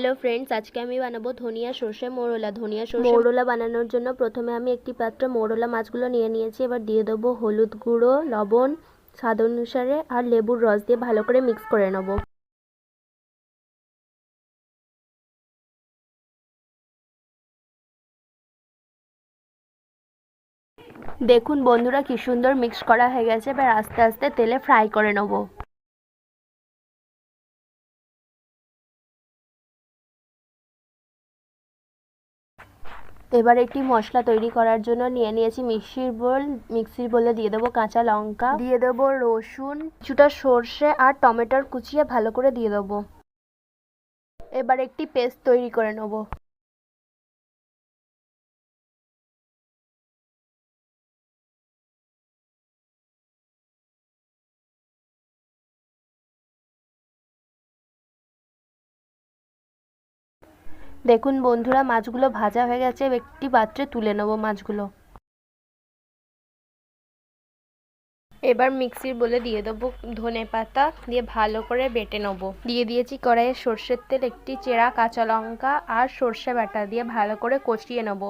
Hello friends, আজকে আমি বানাবো ধনিয়া সর্ষে মোরলা। ধনিয়া সর্ষে মোরলা বানানোর জন্য প্রথমে আমি একটি পাত্রে মোরলা মাছগুলো নিয়ে নিয়েছি। এবার দিয়ে দেবো হলুদ গুঁড়ো, লবণ স্বাদ অনুসারে আর লেবুর রস দিয়ে ভালো করে মিক্স করে নেব। দেখুন বন্ধুরা, কি সুন্দর মিক্স করা হয়ে গেছে। এবার আস্তে আস্তে তেলে ফ্রাই করে নেব। এবার একটি মশলা তৈরি করার জন্য নিয়ে নিয়েছি মিক্সির বোলে দিয়ে দেবো কাঁচা লঙ্কা, দিয়ে দেবো রসুন, কিছুটা সর্ষে আর টমেটোর কুচিয়ে ভালো করে দিয়ে দেবো। এবার একটি পেস্ট তৈরি করে নেব। দেখুন বন্ধুরা, মাছগুলো ভাজা হয়ে গেছে। একটি পাত্রে তুলে নেব মাছগুলো। এবার মিক্সির বলে দিয়ে দেবো ধনেপাতা, দিয়ে ভালো করে বেটে নেব। দিয়ে দিয়েছি কড়াইয়ে সর্ষের তেল, একটি চেরা কাঁচা লঙ্কা আর সর্ষে বাটা দিয়ে ভালো করে কষিয়ে নেব।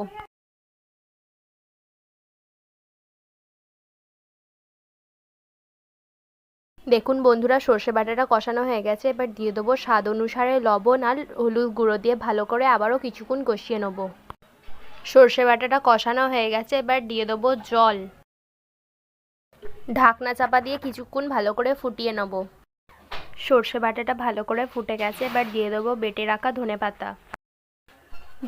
দেখুন বন্ধুরা, সর্ষে বাটাটা কষানো হয়ে গেছে। এবার দিয়ে দেবো স্বাদ অনুসারে লবণ আর হলুদ গুঁড়ো দিয়ে ভালো করে আবারও কিছুক্ষণ কষিয়ে নেব। সর্ষে বাটাটা কষানো হয়ে গেছে। এবার দিয়ে দেবো জল, ঢাকনা চাপা দিয়ে কিছুক্ষণ ভালো করে ফুটিয়ে নেব। সর্ষে বাটাটা ভালো করে ফুটে গেছে। এবার দিয়ে দেবো বেটে রাখা ধনেপাতা,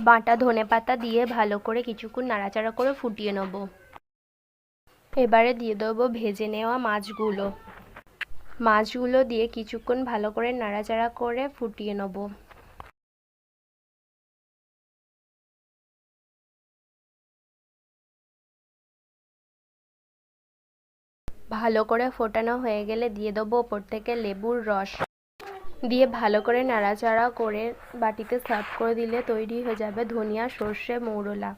বাটা ধনেপাতা দিয়ে ভালো করে কিছুক্ষণ নাড়াচাড়া করে ফুটিয়ে নেব। এবারে দিয়ে দেবো ভেজে নেওয়া মাছগুলো দিয়ে কিছুক্ষণ ভালো করে নাড়াচাড়া করে ফুটিয়ে নেব। ভালো করে ফোটানো হয়ে গেলে দিয়ে দেবো ওপর থেকে লেবুর রস, দিয়ে ভালো করে নাড়াচাড়া করে বাটিতে সার্ভ করে দিলে তৈরি হয়ে যাবে ধনিয়া সর্ষে মোরলা।